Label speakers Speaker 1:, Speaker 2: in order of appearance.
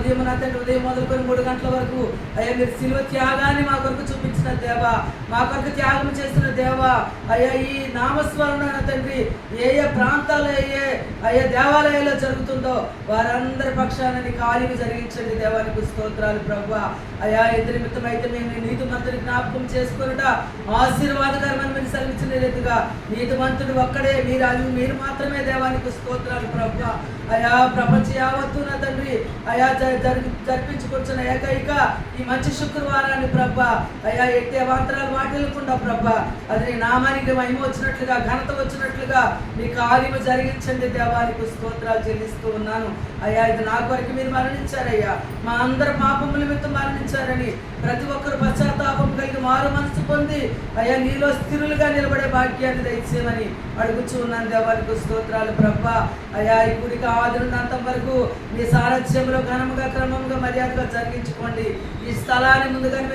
Speaker 1: ఉదయం నా తండ్రి ఉదయం మొదలుకొని 3 గంటల వరకు అయ్యా మీరు శిలువ త్యాగాన్ని మా కొరకు చూపించిన దేవా, మా కొరకు త్యాగం చేసిన దేవా, అయ్యా ఈ నామస్మరణ నా తండ్రి ఏ ఏ ప్రాంతాల్లో అయ్యా దేవాలయాల్లో జరుగుతుందో వారందరి పక్షాన నీ కార్యము జరిగించండి. దేవానికి స్తోత్రాలు ప్రభువా. అయ్యా ఇద్దరి మిత్రం అయితే మేము నీతిమంతుని జ్ఞాపకం చేసుకున్నట ఆశీర్వాదకరమని మీరు సెలవించిన రీతిగా నీతిమంతుడు ఒక్కడే, మీరు మాత్రమే. దేవానికి స్తోత్రాలు ప్రభువా. అయా ప్రపంచ యావత్తు నా తండ్రి అయా జరిపించుకొచ్చిన ఏకైక ఈ మంచి శుక్రవారాన్ని ప్రభా అయా ఎట్టి అవాంతరాలు వాటిల్లకుండా ప్రభా అది నీ నామానికి మహిమ వచ్చినట్లుగా ఘనత వచ్చినట్లుగా మీ కార్యము జరిగించండి. దేవానికి స్తోత్రాలు చెల్లిస్తూ ఉన్నాను. అయ్యా ఇది నా కొరకు మీరు మరణించారయ్యా, మా అందరి పాపముల నిమిత్తం మరణించారని ప్రతి ఒక్కరు పశ్చాత్తాపం కలిగి మారు మనసు పొంది అయ్యా నీలో స్థిరులుగా నిలబడే భాగ్యాన్ని దయచేయమని అడుగుచూ ఉన్నాను. దేవానికి స్తోత్రాలు ప్రభా. అయ్యా ఈ గుడికి ఆదినంత వరకు మీ సారథ్యంలో ఘనముగా క్రమముగా మర్యాదగా జరిగించుకోండి. ఈ స్థలాన్ని ముందుగానే